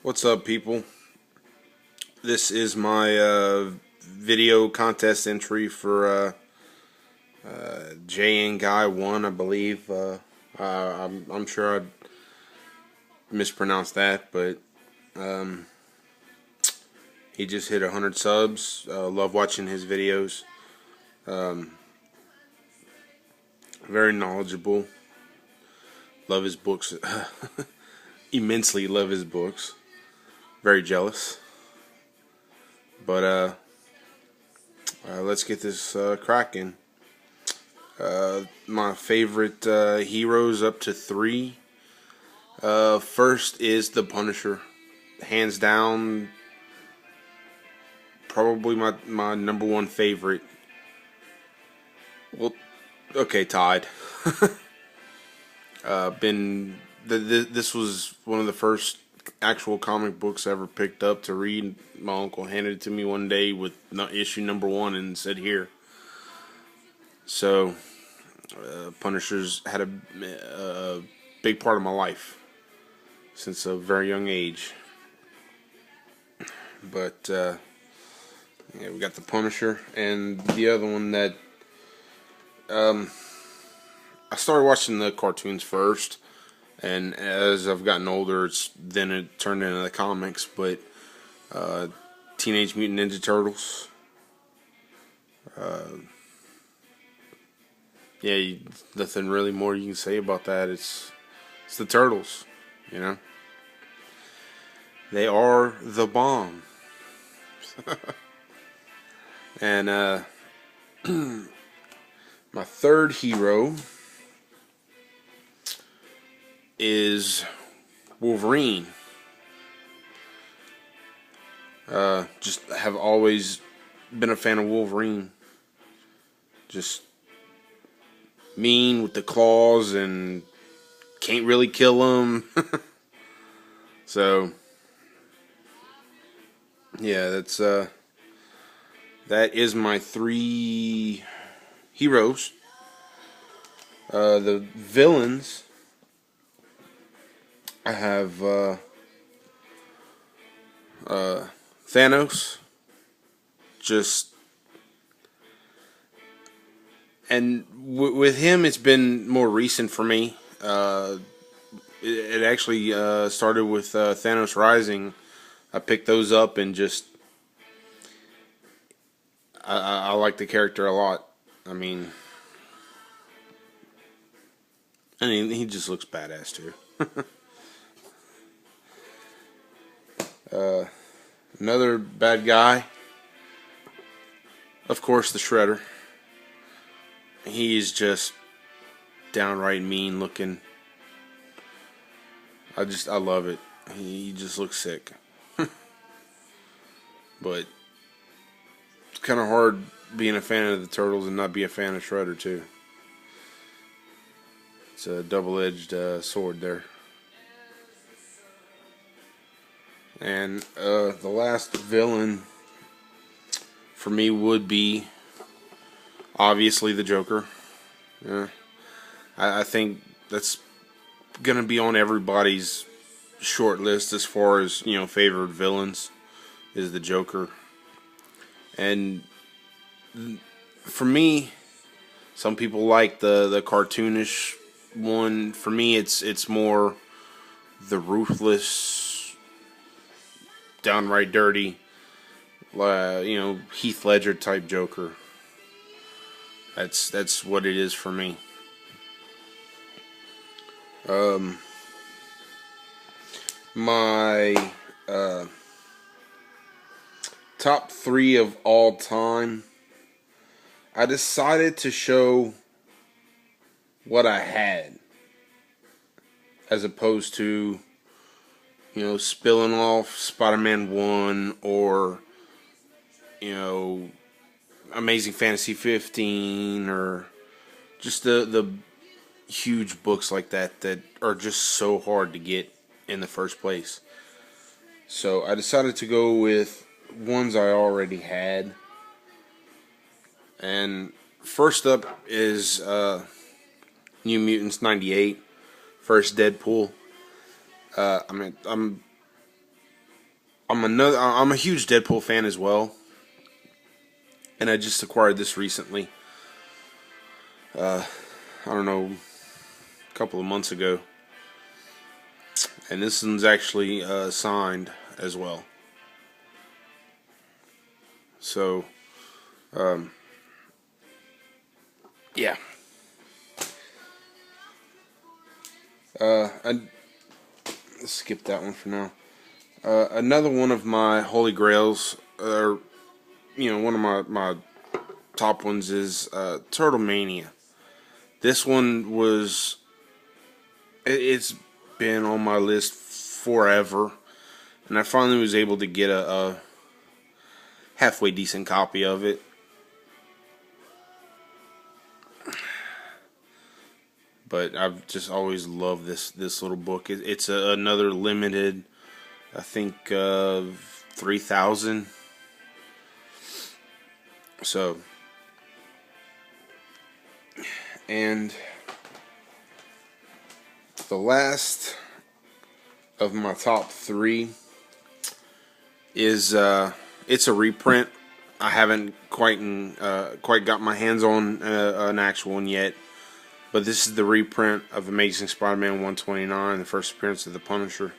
What's up, people? This is my video contest entry for Jnguye1, I believe. I'm sure I mispronounced that, but he just hit 100 subs. Love watching his videos. Very knowledgeable. Love his books. Immensely love his books. Very jealous. But let's get this cracking. My favorite heroes up to 3. First is the Punisher. Hands down, probably my number one favorite. Well, okay, tied. This was one of the first actual comic books I ever picked up to read. My uncle handed it to me one day with issue number 1 and said, "Here." So, Punisher's had a big part of my life since a very young age. But yeah, we got the Punisher, and the other one that I started watching the cartoons first, and as I've gotten older, then it turned into the comics. But Teenage Mutant Ninja Turtles. Yeah, nothing really more you can say about that. It's the Turtles, you know. They are the bomb. And my third hero is Wolverine. Just have always been a fan of Wolverine. Just mean with the claws and can't really kill them. So yeah, that is my 3 heroes. The villains, I have Thanos. And with him, it's been more recent for me. It actually started with Thanos Rising. I picked those up and I like the character a lot. I mean, he just looks badass too. Another bad guy, of course, the Shredder. He's just downright mean looking. I love it. He just looks sick. But it's kind of hard being a fan of the Turtles and not be a fan of Shredder too. It's a double-edged sword there. And the last villain for me would be obviously the Joker. Yeah, I think that's gonna be on everybody's short list as far as, you know, favorite villains, is the Joker. And for me, some people like the cartoonish one. For me, it's more the ruthless, downright dirty, you know, Heath Ledger type Joker. That's what it is for me. My top 3 of all time, I decided to show what I had as opposed to, you know, spilling off Spider-Man 1 or, you know, Amazing Fantasy 15 or just the huge books like that are just so hard to get in the first place. So I decided to go with ones I already had. And first up is New Mutants 98, first Deadpool. I'm I'm a huge Deadpool fan as well, and I just acquired this recently. I don't know, a couple of months ago, and this one's actually signed as well. So, yeah. I skip that one for now. Another one of my holy grails, or one of my top ones is Turtle Mania. This one it's been on my list forever, and I finally was able to get a halfway decent copy of it. But I've just always loved this little book. It's another limited, I think, 3,000. So, and the last of my top three is it's a reprint. I haven't quite got my hands on an actual one yet, but this is the reprint of Amazing Spider-Man 129, the first appearance of the Punisher.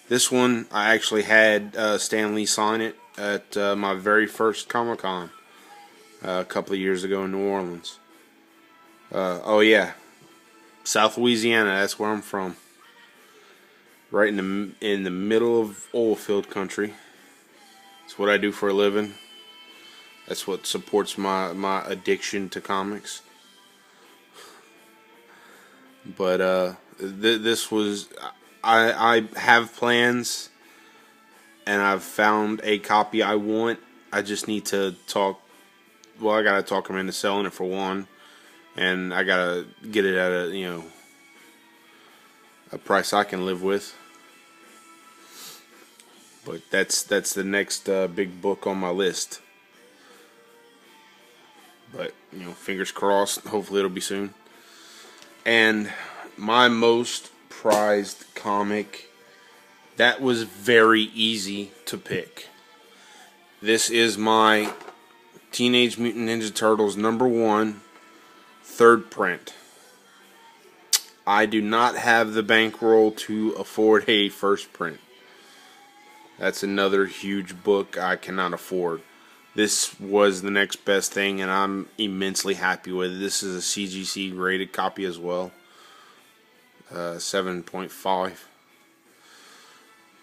This one I actually had Stan Lee sign it at my very first Comic-Con a couple of years ago in New Orleans. Oh yeah, South Louisiana. That's where I'm from. Right in the middle of oil field country. It's what I do for a living. That's what supports my addiction to comics. But this was I have plans, and I've found a copy I want. I just need to talk. Well, I gotta talk him into selling it for one, and I gotta get it at a price I can live with. But that's the next big book on my list. But fingers crossed. Hopefully it'll be soon. And my most prized comic, that was very easy to pick. This is my Teenage Mutant Ninja Turtles #1 third print. I do not have the bankroll to afford a first print. That's another huge book I cannot afford. This was the next best thing, and I'm immensely happy with it. This is a CGC rated copy as well, 7.5.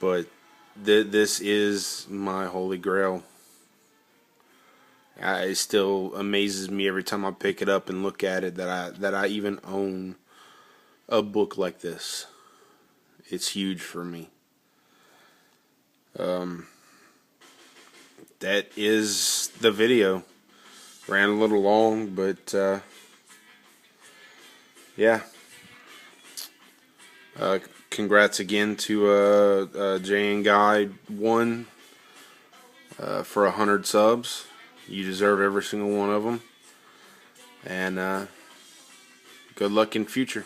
But this is my holy grail. It still amazes me every time I pick it up and look at it that I even own a book like this. It's huge for me. That is the video. Ran a little long, but yeah. Congrats again to Jnguye1 for 100 subs. You deserve every single one of them. And good luck in future.